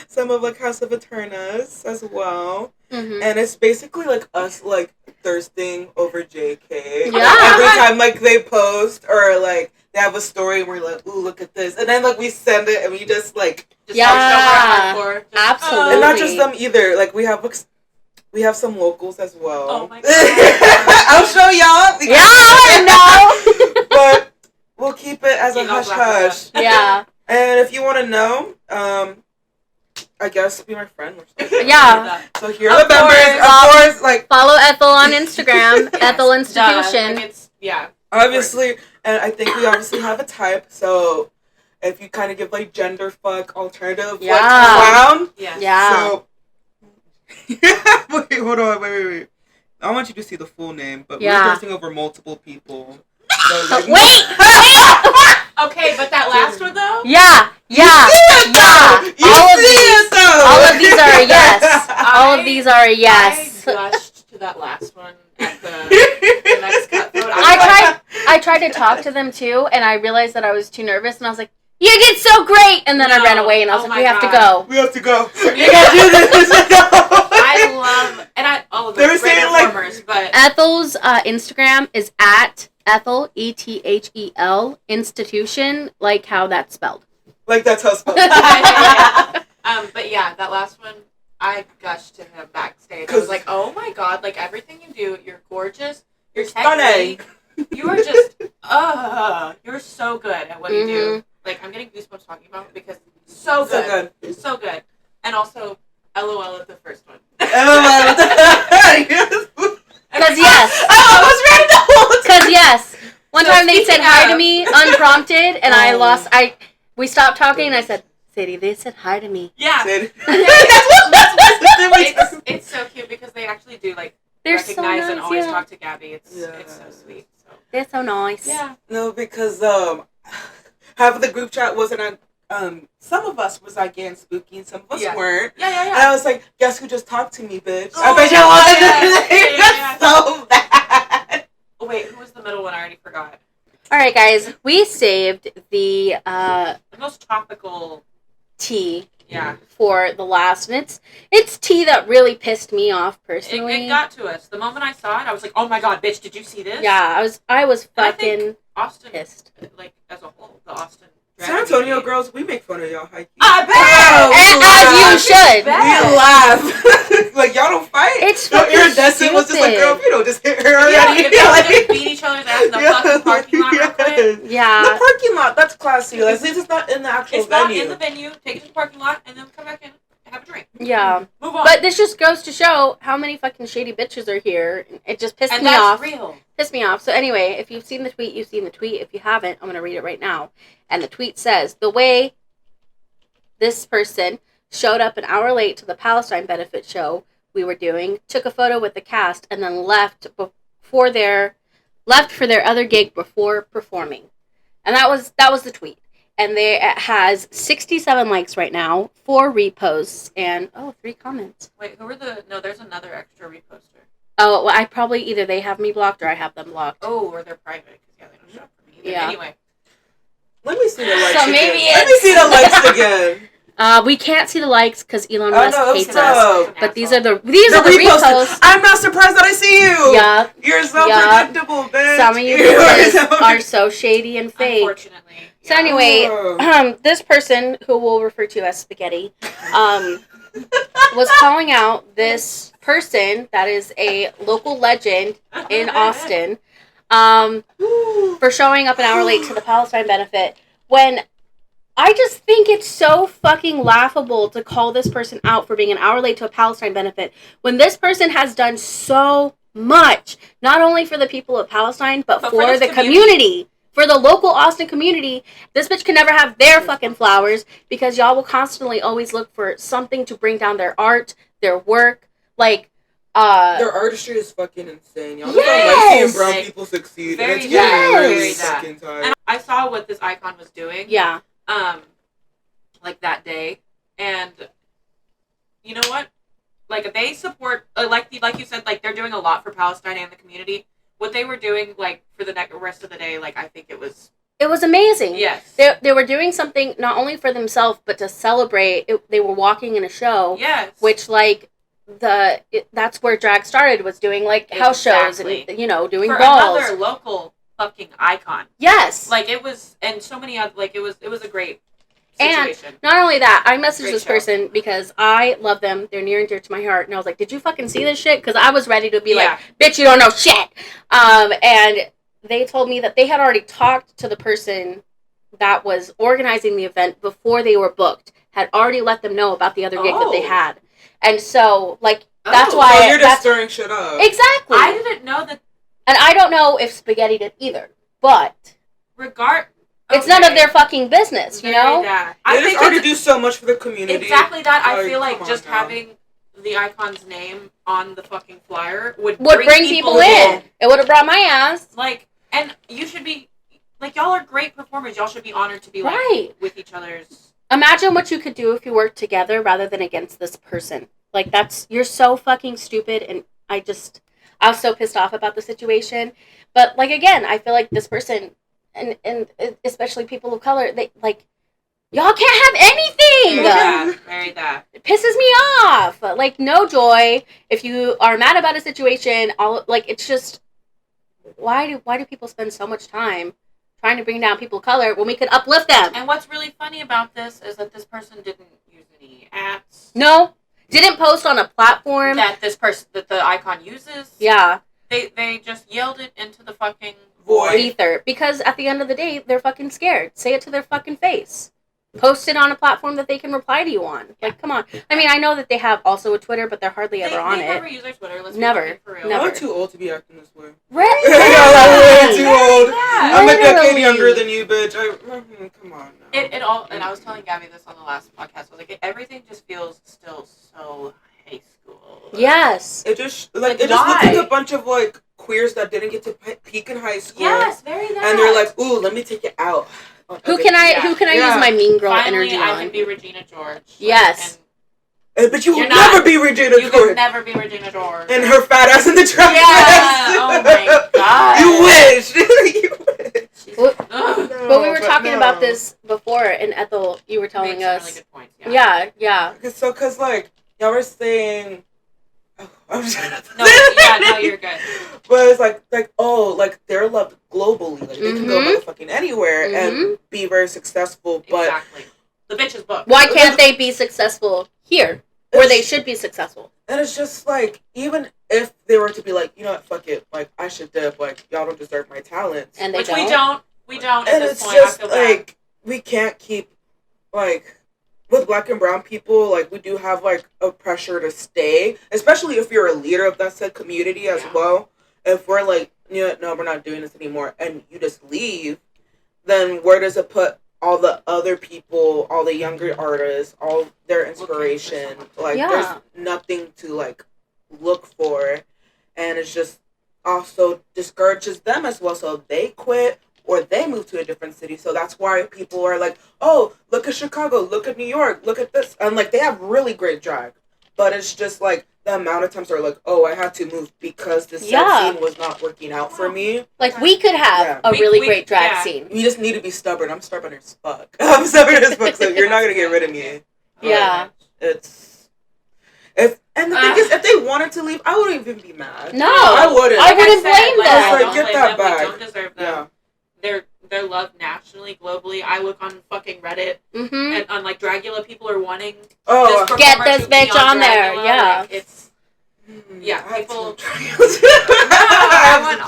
some of like House of Eternas as well. And it's basically like us like thirsting over JK. Yeah. Every time like they post or like they have a story and we're like, ooh, look at this. And then like we send it and we just like yeah. Absolutely. And not just them either. Like we have some locals as well. Oh my god. I'll show y'all. Yeah, I know. But we'll keep it as a hush hush. Yeah. And if you want to know, I guess be my friend. Yeah. So here are the members. Of course, like follow Ethel on Instagram. Ethel Institution. Like yeah. Obviously, and I think we obviously have a type. So if you kind of give like gender fuck alternative like clown. Yes. Yeah. So wait, hold on, wait. I want you to see the full name, but we're cursing over multiple people. So, like, wait! Okay, but that last one though? Yeah. All of these are a yes. All of these are a yes. I blushed to that last one at the next cut vote. I tried to talk to them too, and I realized that I was too nervous, and I was like, "You did so great!" And then I ran away, and I was like, "We have to go. We have to go. We gotta do this." I love all of the great performers, but Ethel's Instagram is at Ethel Ethel Institution, like how that's spelled. Like that's how it's spelled. But yeah, that last one, I gushed to him backstage. I was like, "Oh my god! Like everything you do, you're gorgeous. You're stunning. You are just, you're so good at what you do. Like I'm getting goosebumps talking about it because so good, so good, and also." LOL at the first one. Because yes. I almost read the whole time. Because yes. One time they said hi to me unprompted, and I lost. We stopped talking, and I said, "Sadie, they said hi to me." Yeah. That's it's so cute because they actually do like they're recognize so nice, and always talk to Gabby. It's so sweet. So. They're so nice. Yeah. No, because half of the group chat wasn't on. Some of us was like getting spooky and some of us weren't. Yeah. And I was like, guess who just talked to me, bitch? Oh, I bet you wanted so bad. Oh, wait, who was the middle one? I already forgot. Alright, guys. We saved the most topical tea Yeah. For the last, and it's tea that really pissed me off personally. It got to us. The moment I saw it, I was like, "Oh my god, bitch! Did you see this?" Yeah, I was fucking Austin, pissed. Like as a whole, the Austin. San Antonio girls, we make fun of y'all high key. I As bet! you should. We laugh. Like, y'all don't fight. It's fucking iridescent was just like, girl, if you don't just hit her already. Yeah, like, just beat each other's ass in the fucking parking lot real quick. Yeah. The parking lot, that's classy. Like, at least it's not in the actual venue. It's not in the venue. Take it to the parking lot and then come back in and have a drink. Yeah. Move on. But this just goes to show how many fucking shady bitches are here. It just pissed me off. And that's real. Pissed me off. So anyway, if you've seen the tweet, you've seen the tweet. If you haven't, I'm going to read it right now. And the tweet says, the way this person showed up an hour late to the Palestine benefit show we were doing, took a photo with the cast, and then left for their other gig before performing. And that was the tweet. And it has 67 likes right now, 4 reposts, and 3 comments. Wait, who are no, there's another extra reposter. Oh, well, I probably either they have me blocked or I have them blocked. Oh, or they're private, because they don't show up for me either. Yeah. Anyway. Let me see the likes So again. maybe Let me see the likes again. We can't see the likes because Elon Musk hates no. us. But these are the reposts. I'm not surprised that I see you. Yeah. You're so predictable, bitch. Some of you bitches are so shady and fake. Unfortunately. So anyway, this person, who we'll refer to as Spaghetti, was calling out this person that is a local legend in Austin for showing up an hour late to the Palestine benefit, when I just think it's so fucking laughable to call this person out for being an hour late to a Palestine benefit when this person has done so much, not only for the people of Palestine, but for the community. For the local Austin community. This bitch can never have their fucking flowers because y'all will constantly always look for something to bring down their art, their work, like, their artistry is fucking insane. Y'all don't like seeing brown people succeed. Very, and it's very fucking tired. And I saw what this icon was doing. Yeah. Like that day, and you know what? Like they support, like you said, like they're doing a lot for Palestine and the community. What they were doing, like for the rest of the day, like I think it was amazing. Yes, they were doing something not only for themselves but to celebrate. They were walking in a show. Yes, which like that's where drag started, was doing like house shows and doing for balls. Another local fucking icon. Yes. Like it was, and so many other, like it was a great situation. And not only that, I messaged this person because I love them. They're near and dear to my heart. And I was like, did you fucking see this shit? Because I was ready to be like, bitch, you don't know shit. And they told me that they had already talked to the person that was organizing the event before they were booked, had already let them know about the other gig that they had. And so, like, that's why... So you're just stirring shit up. Exactly. I didn't know that... And I don't know if Spaghetti did either, but... It's none of their fucking business, you know? They just already do so much for the community. Exactly that. I feel like just having the icon's name on the fucking flyer would bring people in. It would have brought my ass. Like, and you should be... Like, y'all are great performers. Y'all should be honored to be, like, with each other's... Imagine what you could do if you worked together rather than against this person. Like, you're so fucking stupid, and I was so pissed off about the situation. But, like, again, I feel like this person, and especially people of color, they, like, y'all can't have anything! Very that. It pisses me off! Like, no joy. If you are mad about a situation, it's just, why do people spend so much time trying to bring down people of color when we could uplift them? And what's really funny about this is that this person didn't use any apps. No. Didn't post on a platform that the icon uses. Yeah. They just yelled it into the fucking void. Ether. Because at the end of the day, they're fucking scared. Say it to their fucking face. Post it on a platform that they can reply to you on. Like, come on. I mean, I know that they have also a Twitter, but they're hardly ever on it. They never use their Twitter. Let's never. Be for real. Never. I'm too old to be acting this way. Really? I'm way too old. I'm a decade younger than you, bitch. Come on now. And I was telling Gabby this on the last podcast. I was like, everything just feels still so high school. Yes. It just looks like a bunch of like queers that didn't get to peak in high school. Yes, very that. And they're like, ooh, let me take it out. Who can I use my mean girl energy on? I can be Regina George. Yes. But you will never be Regina George. You will never be Regina George. And her fat ass in the dress. Yeah. Oh my god. You wish. You wish. But we were talking about this before, and Ethel, you were telling us. Really good points. Yeah. So, cause like y'all were saying. Oh, I'm just no, you're good. But it's like they're loved globally. Like they can go motherfucking anywhere and be very successful. But exactly, the bitch is booked. Why can't they be successful here, where they should be successful? And it's just like, even if they were to be like, you know what, fuck it, like I should dip. Like y'all don't deserve my talents. And we don't. And at this point, just I feel like bad. We can't keep like. With black and brown people, like, we do have, like, a pressure to stay, especially if you're a leader of that said community as well. If we're like, no, we're not doing this anymore, and you just leave, then where does it put all the other people, all the younger artists, all their inspiration? Like, there's nothing to, like, look for, and it's just also discourages them as well, so they quit. Or they move to a different city. So that's why people are like, oh, look at Chicago, look at New York, look at this. And, like, they have really great drag. But it's just, like, the amount of times they're like, oh, I had to move because the scene was not working out for me. Like, we could have a really great drag scene. You just need to be stubborn. I'm stubborn as fuck. I'm stubborn as fuck, so you're not going to get rid of me. Yeah. And the thing is, if they wanted to leave, I wouldn't even be mad. No. I wouldn't. I wouldn't blame them. Like, get that back. We don't deserve them. Yeah. They're loved nationally, globally. I look on fucking Reddit and on like Dragula, people are wanting get this bitch on there. Yeah, like, it's people.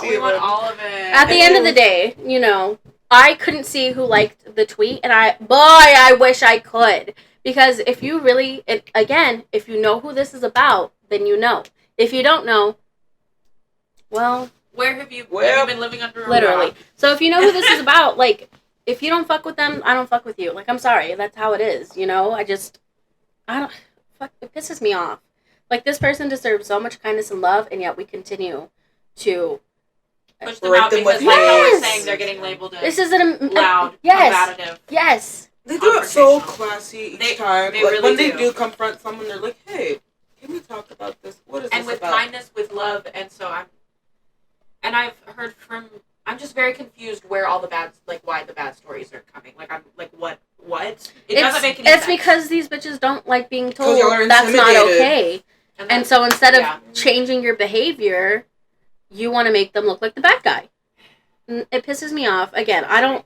We want all of it. At the end of the day, I couldn't see who liked the tweet, and I wish I could, because if you really, if you know who this is about, then you know. If you don't know, well. Where have you been living under a rock? So if you know who this is about, like, if you don't fuck with them, I don't fuck with you. Like, I'm sorry. That's how it is, you know? I don't, fuck, it pisses me off. Like, this person deserves so much kindness and love, and yet we continue to push them out because, like how we're saying, they're getting labeled as this is loud, combative. Yes. They do it so classy each time. They like, really when they do confront someone, they're like, hey, can we talk about this? What is and this with about? kindness, with love, and so I've heard from, I'm just very confused where all the bad, like, why the bad stories are coming. Like, I'm like, what? It doesn't make any sense. It's because these bitches don't like being told that's not okay. And so instead of changing your behavior, you want to make them look like the bad guy. It pisses me off. Again, I don't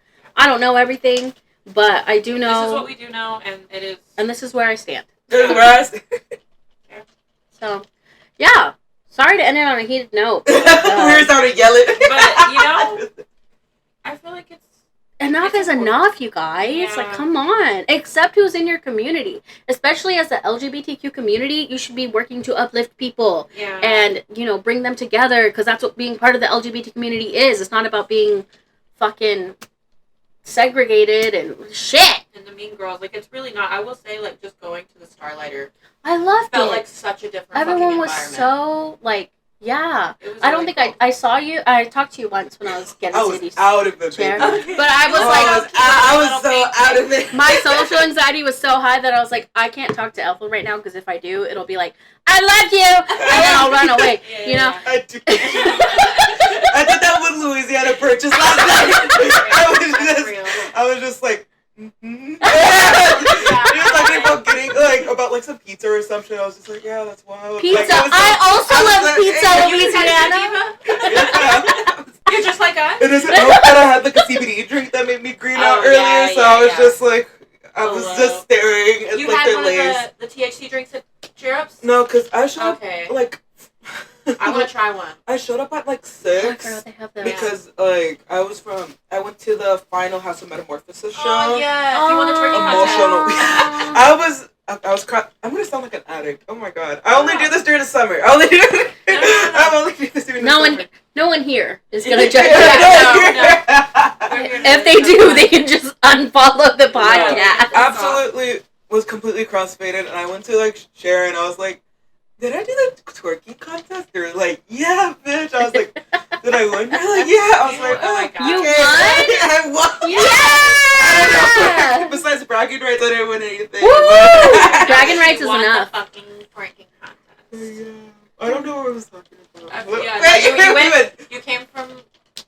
know everything, but I do know. This is what we do know, and it is. And this is where I stand. This is where I stand. So, yeah. Sorry to end it on a heated note. We were starting yelling. But, I feel like enough is enough, you guys. Yeah. Like, come on. Accept who's in your community. Especially as the LGBTQ community, you should be working to uplift people. Yeah. And, bring them together. Because that's what being part of the LGBT community is. It's not about being fucking segregated and shit. And the mean girls. Like, it's really not. I will say, like, just going to the Starlighter. I loved it. Felt like such a different Everyone was environment. so, like, yeah. Was I don't really think cool. I saw you. I talked to you once when I was getting I was Sadie's out of it, chair. baby. But I was I was so out of it. my social anxiety was so high that I was like, I can't talk to Ethel right now because if I do, it'll be like, I love you, and then I'll run away. Yeah. I do. I did that with Louisiana Purchase last night. I was just like, mm-hmm. He was talking about like some pizza or something. I was just like, yeah, that's wild. Pizza. Like, I also love pizza, Louisiana. You're just like us. And I had like a CBD drink that made me green out earlier, so I was just like, I was just staring at you like had their one lace. of the THC drinks at Cheer Ups? No, because I showed up like. I want to try one. I showed up at like 6 they have those. because like I went to the final House of Metamorphosis show. Oh yeah, do you want to drink Emotional. I was crying. I'm gonna sound like an addict. Oh my god! I only do this during the summer. I only do this during the summer. No one here is gonna judge you. No. If they do, they can just unfollow the podcast. Yeah, absolutely was completely crossfaded, and I went to like share, and I was like, did I do the twerking contest? They were like, yeah, bitch. I was like, did I win? They're like, yeah. I was like, oh my god. You won? I won. Yeah. I don't know. Besides bragging rights, I didn't win anything. Bragging rights is enough. The fucking twerking contest. Yeah. I don't know what I was talking about. You came from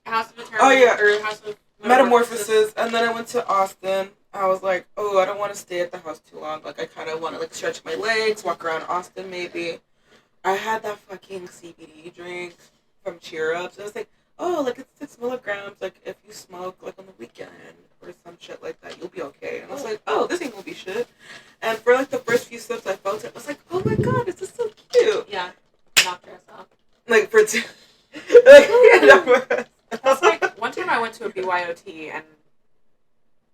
House of Eternity. Oh yeah, or House of Metamorphosis, and then I went to Austin. I was like, oh, I don't want to stay at the house too long. Like, I kind of want to, like, stretch my legs, walk around Austin, maybe. I had that fucking CBD drink from Cheer Ups. I was like, oh, like, it's 6 milligrams. Like, if you smoke, like, on the weekend or some shit like that, you'll be okay. And I was like, oh, this ain't gonna be shit. And for, like, the first few sips I felt it, I was like, oh, my God, this is so cute. Yeah. Knocked yourself. Like, for two. That's like, one time I went to a BYOT, and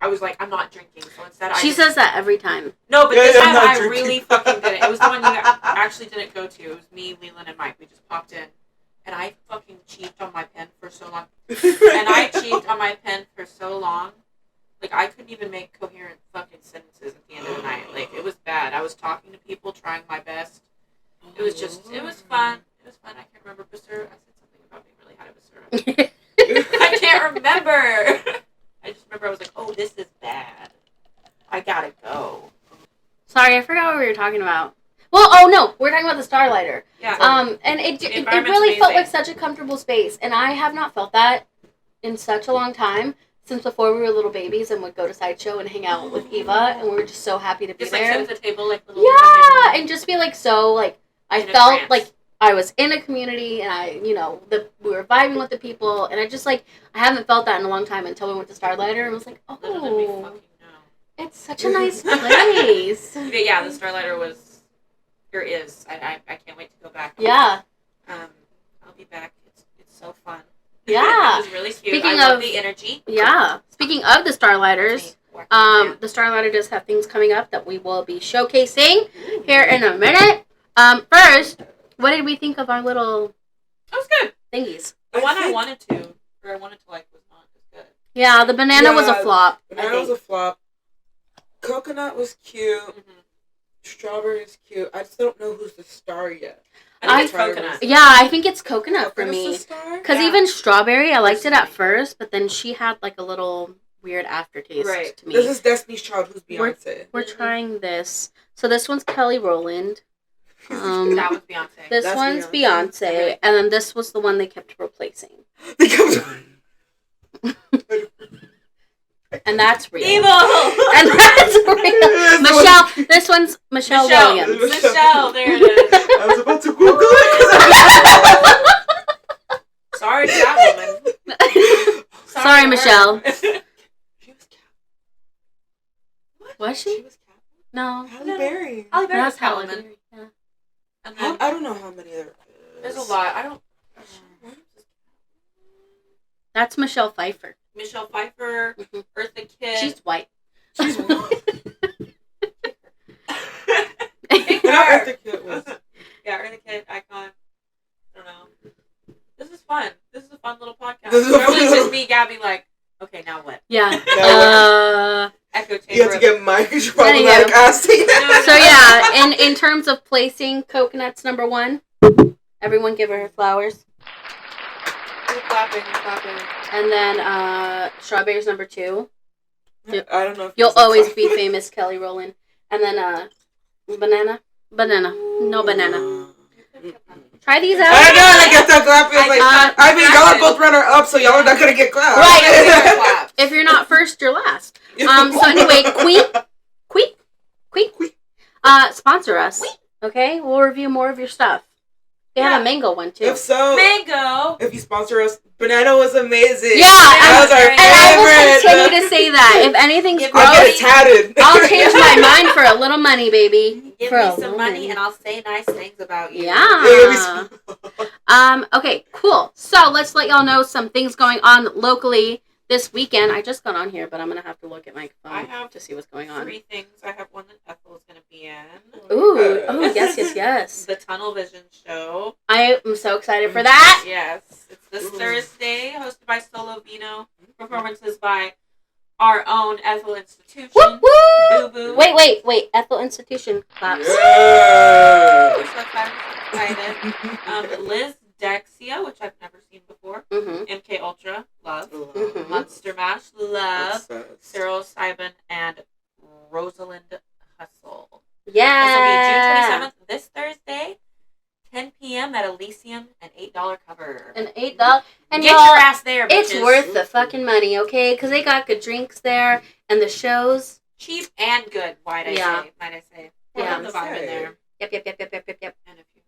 I was like, I'm not drinking, so instead She says that every time. No, but this time I drinking. really fucking did it. It was the one you actually didn't go to. It was me, Leland, and Mike. We just popped in. And I fucking cheaped on my pen for so long. Like, I couldn't even make coherent fucking sentences at the end of the night. Like, it was bad. I was talking to people, trying my best. It was just, it was fun. It was fun. I can't remember. I said something about being really high of I can't remember. I just remember I was like, oh, this is bad. I gotta go. Sorry, I forgot what we were talking about. Well, oh no, we're talking about the Starlighter. Yeah. And it really felt like such a comfortable space, and I have not felt that in such a long time, since before we were little babies and would go to Sideshow and hang out with Eva, and we were just so happy to be just there. Just like sit at the table like little. Yeah, and just be like so like I felt like I was in a community, and we were vibing with the people, and I just like I haven't felt that in a long time until we went to Starlighter, and was like, oh, it's such a nice place. Yeah, the Starlighter was, or is. I can't wait to go back. Yeah. I'll be back. It's so fun. Yeah. It was really cute. I love the energy. Yeah. Speaking of the Starlighters, the Starlighter does have things coming up that we will be showcasing here in a minute. First, what did we think of our little that was good thingies? The one I wanted to like was not as good. Yeah, the banana was a flop. Banana was a flop. Coconut was cute. Mm-hmm. Strawberry is cute. I just don't know who's the star yet. I think it's coconut. Yeah, I think it's coconut for me. Because even strawberry, I liked it at first, but then she had like a little weird aftertaste to me. This is Destiny's Child, who's Beyonce. We're trying this. So this one's Kelly Rowland. That was Beyonce. This one's Beyonce, and then this was the one they kept replacing. And that's real. Evil. And that's real. Michelle, this one's Michelle Williams. Michelle, there it is. I was about to Google it. Sorry to that woman. Sorry, Michelle. She was cat. Was she? She was cat. No. Halle Berry. Halle Berry was Halle Catwoman. Berry, yeah. And then I don't know how many there is. there's a lot. I don't. That's Michelle Pfeiffer. Michelle Pfeiffer, Mhm. Eartha Kitt. She's white. She's Pick Not her. Eartha Kitt was. Yeah, Eartha Kitt, icon. I don't know. This is fun. This is a fun little podcast. This is a Normally fun it's little- just me, Gabby, like, okay, now what? Yeah. Echo chamber. You have to of- get my problematic ass No, together. So yeah, in terms of placing coconuts number 1, everyone give her flowers. We're clapping, we're clapping. And then strawberries number 2. I don't know if You'll it's always a- be famous, Kelly Rowland. And then banana. No banana. Try these out. I know, like, it's a clap. It's like, I mean, y'all are clapping. both runner up, so y'all are not gonna get clapped. Right. Clap. If you're not first, you're last. So anyway, Queek, sponsor us. Okay, we'll review more of your stuff. They have a mango one too. If so, Mango. if you sponsor us, banana was amazing. Yeah, that was our and I will favorite. continue to say that. If anything's Give I'll gross, get it tatted. I'll change my mind for a little money, baby. Give For a me little some money and I'll say nice things about you. Yeah. Okay, cool. So let's let y'all know some things going on locally this weekend. I just got on here, but I'm gonna have to look at my I phone have to see what's going on. 3 things. I have one that Ethel is going to be in. Ooh, oh yes. The Tunnel Vision Show. I am so excited for that. Yes. It's this Ooh. Thursday, hosted by Solo Vino. Performances by our own Ethel Institution. Woo woo! Boo Boo. Wait. Ethel Institution claps. Yeah. We're so excited. Liz Dexia, which I've never seen before. Mm-hmm. MK Ultra, love. Mhm. Monster Mash, love. Obsessed. Cyril Sibon and Rosalind Hustle. Yeah. This will be June 27th, this Thursday, 10 p.m. at Elysium, an $8 cover. An $8. And Get y'all, your ass there, bitches. it's worth the fucking money, okay? Because they got good drinks there, and the shows. Cheap and good, might I say. Yeah. Love the vibe in there. Yep. And a few.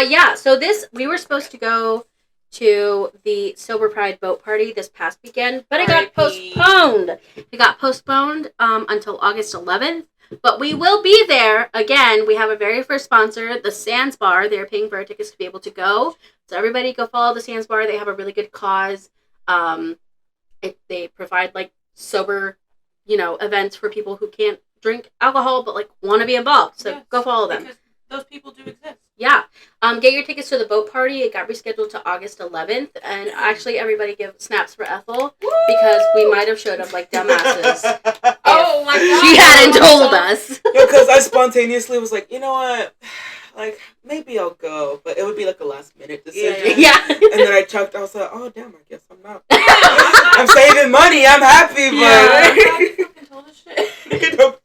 Yeah, so we were supposed to go to the Sober Pride boat party this past weekend, but it got R.I.P. postponed. It got postponed until August 11th, but we will be there. Again, we have a very first sponsor, the Sands Bar. They're paying for our tickets to be able to go. So everybody go follow the Sands Bar. They have a really good cause. They provide, like, sober, events for people who can't drink alcohol but, like, want to be involved. So Yes, go follow them. Because those people do exist. Yeah. Get your tickets to the boat party. It got rescheduled to August 11th. And actually, everybody give snaps for Ethel because we might have showed up like dumbasses. Oh my god. She hadn't told us. Because I spontaneously was like, you know what? Like, maybe I'll go. But it would be like a last minute decision. Yeah. And then I chucked. I was like, oh, damn, I guess I'm not. I'm saving money. I'm happy, but... Yeah. You fucking told us shit.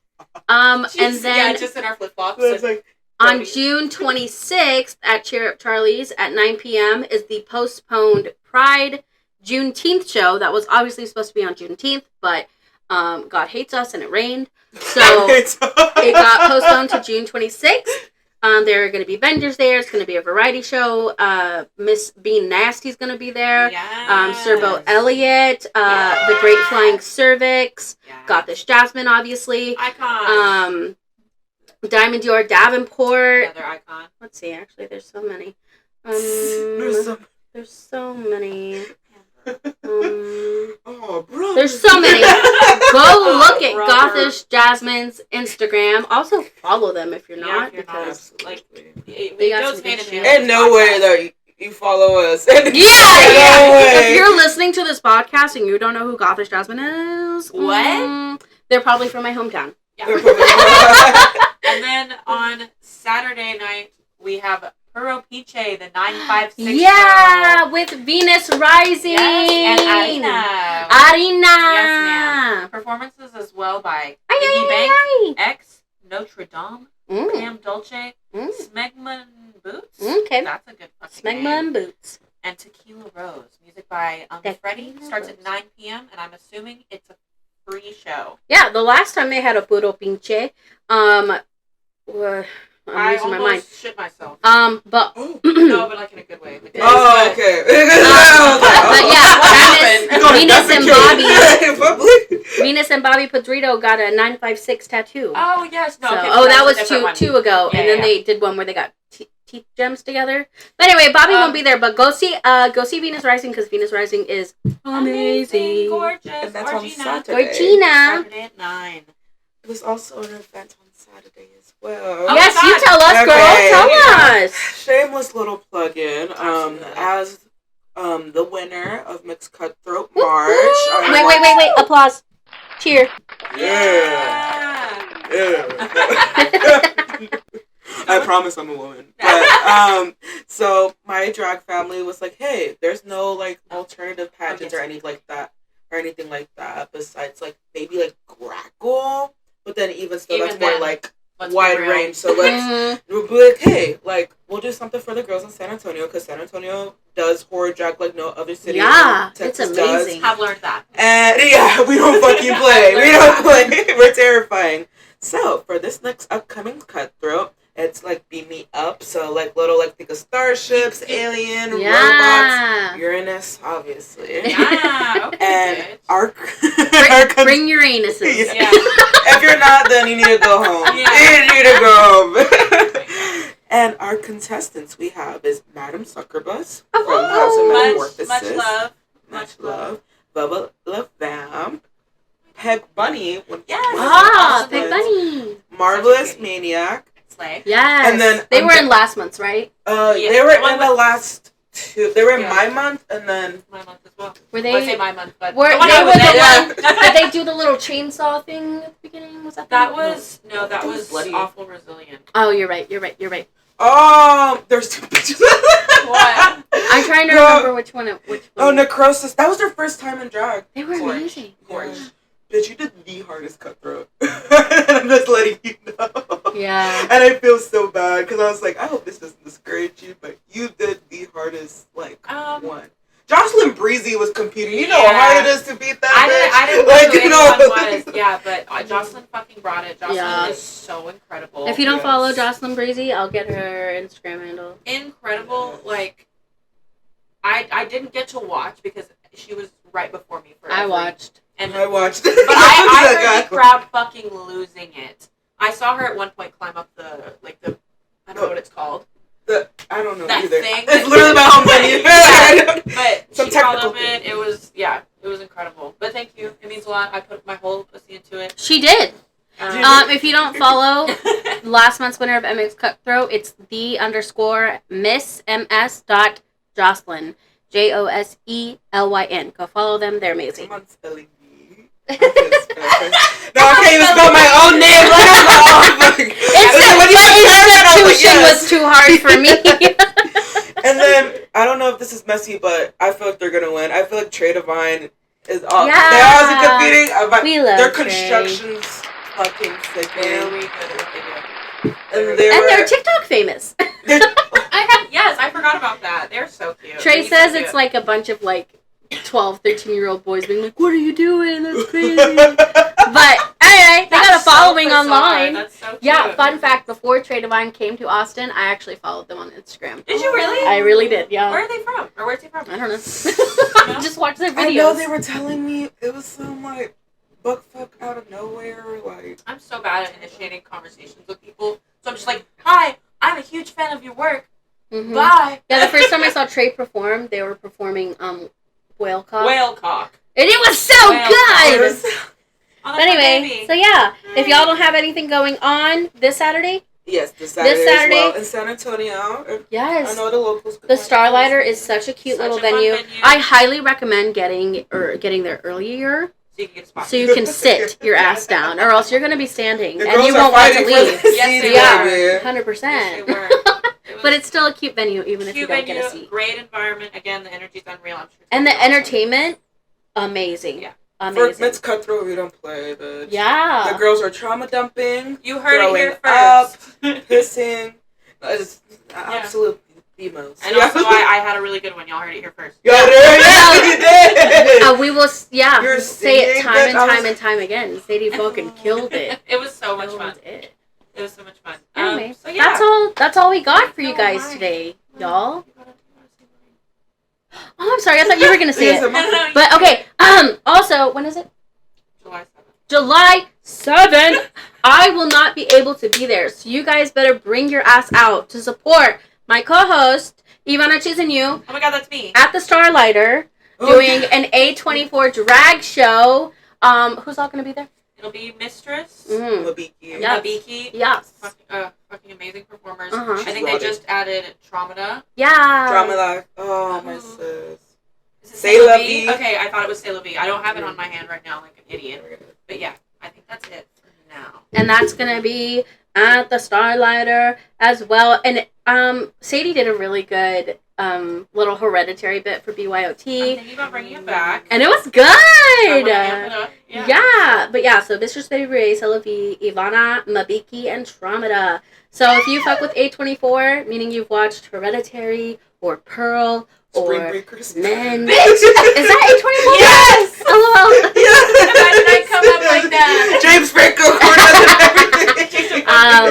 And Jeez, then just in our flip flops. So it's like, on June 26th at Cheer Up Charlie's at 9 p.m. is the postponed Pride Juneteenth show. That was obviously supposed to be on Juneteenth, but God hates us and it rained. So it got postponed to June 26th. There are going to be vendors there. It's going to be a variety show. Miss Bean Nasty's going to be there. Yes. Serbo Elliott. The Great Flying Cervix. Yes. Got this Jasmine, obviously. Icon. Diamond Dior Davenport. Another icon. Let's see, actually, there's so many. There's so many. oh, bro. There's so many. Go look at Brother. Gothish Jasmine's Instagram. Also follow them if you're Yeah, not, if you're not. because Like, They it got goes some hand good in shit. hand. In no way that you follow us. yeah. No If way. you're listening to this podcast and you don't know who Gothish Jasmine is, What? They're probably from my hometown. Yeah. And then on Saturday night, we have Puro Piche, the 956 Yeah, show. with Venus Rising. Yes, and Arena. Arena. Yes, ma'am. Performances as well by Iggy Bank, X, Notre Dame, Pam Dolce, Smegma Boots. Okay. That's a good fucking Smegma name. and Boots. And Tequila Rose. Music by Tequila Freddie. Starts at Rose. 9 p.m. And I'm assuming it's a pre-show. Yeah, the last time they had a puro pinche, I'm losing my mind. Shit myself. But no, but like in a good way. Like, oh, okay. But yeah, Venus and Bobby Pedrito got a 956 tattoo. Oh yes, no. So, Okay, that was two ago, yeah, and then they did one where they got teeth gems together. But anyway, Bobby won't be there. But go see Venus Rising because Venus Rising is amazing, gorgeous, and that's on Saturday. Gorgina. Saturday at 9. It was also an event on Saturday as well. Oh yes, my God. you tell us, girl. Tell us. Shameless little plug-in. As the winner of Mixed Cutthroat March. Wait. Applause. Cheer. Yeah. I promise I'm a woman. But, so my drag family was like, hey, there's no like alternative pageants or anything like that besides like maybe like Grackle, but then even still that's more like wide range. So we'll be like, hey, like we'll do something for the girls in San Antonio because San Antonio does horror drag like no other city. Yeah, Texas it's amazing. I've learned that. And yeah, we don't fucking play. We don't play. We're terrifying. So for this next upcoming Cutthroat, it's like beam me up. So like little like think of starships, alien, robots, Uranus, obviously. Yeah. Okay. And bring Uranuses. Yeah. If you're not, then you need to go home. Yeah. You need to go home. And our contestants we have is Madam Suckerbus from House of Metamorphosis. Much love. Bubba LaVamp. Peg Bunny. Yes. Peg Bunny. Marvelous Maniac. Yes. And then they were in last month's, right? They were in the last two. They were in my month and then my month as well. Were they? I say my month, but they were the one. Did they do the little chainsaw thing at the beginning? Was that? That was Bloody. Awful Resilient. Oh, you're right. Oh, there's two pictures. What? I'm trying to remember which one. Oh, Necrosis. That was their first time in drag. They were amazing. Bitch, you did the hardest Cutthroat. I'm just letting you know. Yeah. And I feel so bad because I was like, I hope this doesn't discourage you, but you did the hardest, one. Jocelyn Breezy was competing. You know how hard it is to beat that I didn't know who anyone was. Yeah, but Jocelyn fucking brought it. Jocelyn is so incredible. If you don't follow Jocelyn Breezy, I'll get her Instagram handle. Incredible. Like, I didn't get to watch because she was right before me. I watched. And I watched. But I heard the crowd fucking losing it. I saw her at one point climb up the I don't know what it's called. I don't know that either. Thing. It's literally my home venue. But some she crawled technical up it. It was incredible. But thank you. It means a lot. I put my whole pussy into it. She did. If you don't follow last month's winner of MX Cutthroat, it's _Miss MS Jocelyn. JOSELYN. Go follow them. They're amazing. Someone's spelling me. No, I can't even spell my own name. Institution was too hard for me. And then I don't know if this is messy, but I feel like they're gonna win. I feel like Trey Divine is all. Yeah. They're always competing. We love their Trey. Construction's fucking sick. Very good at what they do. And they're TikTok famous. I forgot about that. They're so cute. Trey says it's like a bunch of 12, 13-year-old boys being like, what are you doing? That's crazy. But anyway, they got a following online. That's so cute. Yeah, fun fact, before Trey Divine came to Austin, I actually followed them on Instagram. Did you really? I really did, yeah. Where are they from? Or where's he from? I don't know. Just watch their videos. I know they were telling me it was some buck fuck out of nowhere. I'm so bad at initiating conversations with people. So I'm just like, hi, I'm a huge fan of your work. Mm-hmm. Bye. Yeah, the first time I saw Trey perform, they were performing Whale Cock. Whale Cock. And it was so good! But anyway, so yeah, if y'all don't have anything going on this Saturday. Yes, this Saturday as well in San Antonio. Yes. I know the locals. The Starlighter is such a cute little venue. I highly recommend getting there earlier. So you can sit your ass down, or else you're going to be standing, and you won't want to leave. Yes, they are. 100%. Yes, they were. But it's still a cute venue, even if you don't get a seat. Great environment. Again, the energy's unreal. I'm sure. And the entertainment, amazing. Yeah. Amazing. For Mixed Cutthroat, we don't play, bitch. Yeah. The girls are trauma dumping. You heard it here first. Up, pissing. Absolutely The most. And also, I had a really good one. Y'all heard it here first. You did. We will, You're say it time singing, and but time and time again. Sadie fucking killed it. It was so much fun. It was so much fun. Anyway, So yeah. that's all we got for you guys today, y'all. Oh, I'm sorry. I thought you were gonna say it. But okay. Also, when is it? July 7th. July 7th. I will not be able to be there, so you guys better bring your ass out to support my co-host Ivana Cheese and you. Oh my God, that's me. At the Starlighter, doing an A24 drag show. Who's all gonna be there? It'll be Mistress, Mabiki. Mabiki. Yes. Fucking amazing performers. Uh-huh. I think they just added Traumata. Yeah. Dramala. Oh, my sis. Is it C'est la vie? Okay, I thought it was C'est la vie. I don't have it on my hand right now like an idiot. But yeah, I think that's it for now. And that's gonna be at the Starlighter as well. And Sadie did a really good little hereditary bit for BYOT. I'm thinking about bringing it back. And it was I'm good. gonna amp it up. Yeah. But yeah, so Mistress Baby Ray, Celavi, Ivana, Mabiki, and Traumata. So if you fuck with A24, meaning you've watched Hereditary or Pearl Spring or Breakers. Men. Bitch! Is that A24? Yes! LOL. Imagine I come up like that. James Franco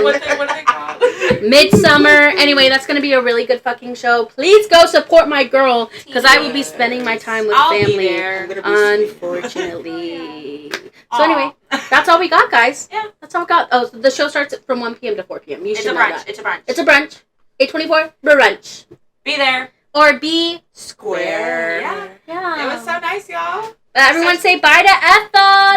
What are they called? Midsummer. Anyway, that's going to be a really good fucking show. Please go support my girl, because I will be spending my time with I'll be family. there. Unfortunately. So anyway, that's all we got, guys. Yeah. That's all we got. Oh, so the show starts from 1 p.m. to 4 p.m. You It's should a know brunch. that. It's a brunch. It's a brunch. A24 brunch. Be there. Or be Square. Yeah. Yeah. It was so nice, y'all. Everyone say bye to Ethel.